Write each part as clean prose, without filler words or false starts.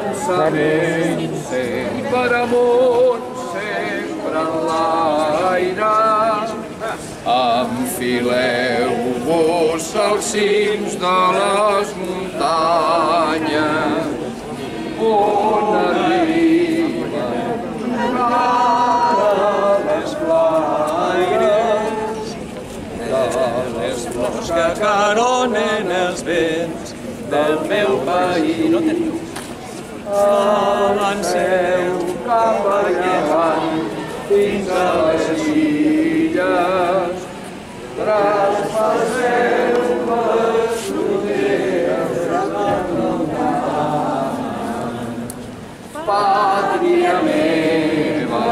pensament sempre amunt, sempre en l'aire. Enfileu-vos als cims de les muntanyes, on arriben les flaires de les flors que caronen els vents del meu país. Avanceu cap a llevant fins a les illes, traspasseu les fronteres del mar. Pàtria meva,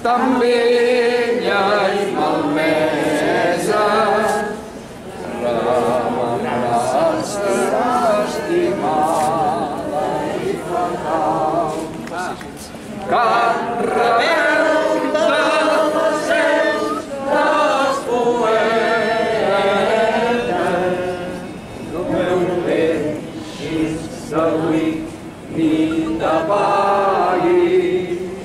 tan vella i malmesa, rememorar-te estimada i fatal. Cant rebel dels seus dels poetes, no meu deixis d'avui ni de país.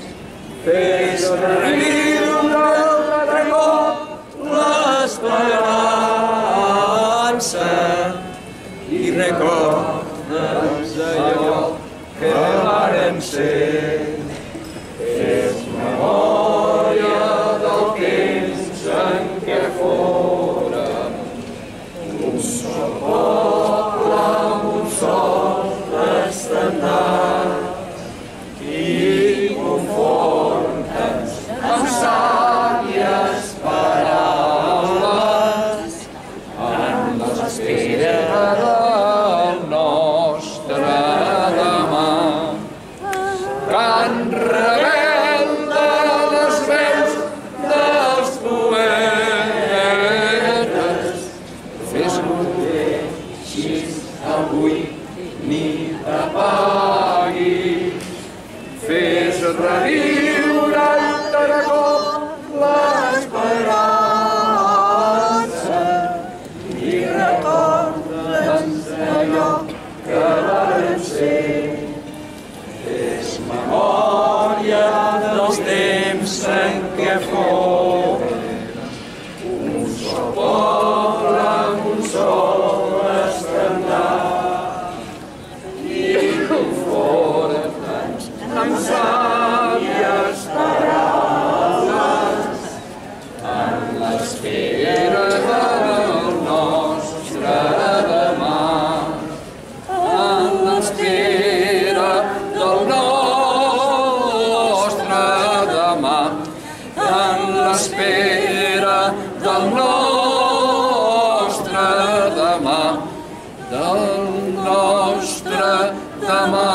Fes reviure altre cop l'esperança i recorda'ns allò que vàrem ser. Fes memòria del temps en què fórem un sol poble amb un sol estendard, i conforta'ns amb sàvies paraules en l'espera del nostre demà. Cant rebel de les veus dels poetes, fes-lo deixis avui ni t'apaguis. Fes reviure altre cop l'esperança i recorda'ns allò que vàrem ser. Fes memòria dels temps en què fórem un sol poble amb un sol estendard, i conforta'ns amb sàvies paraules en l'espera del nostre demà. En l'espera del nostre demà. En l'espera del nostre demà. Del nostre demà.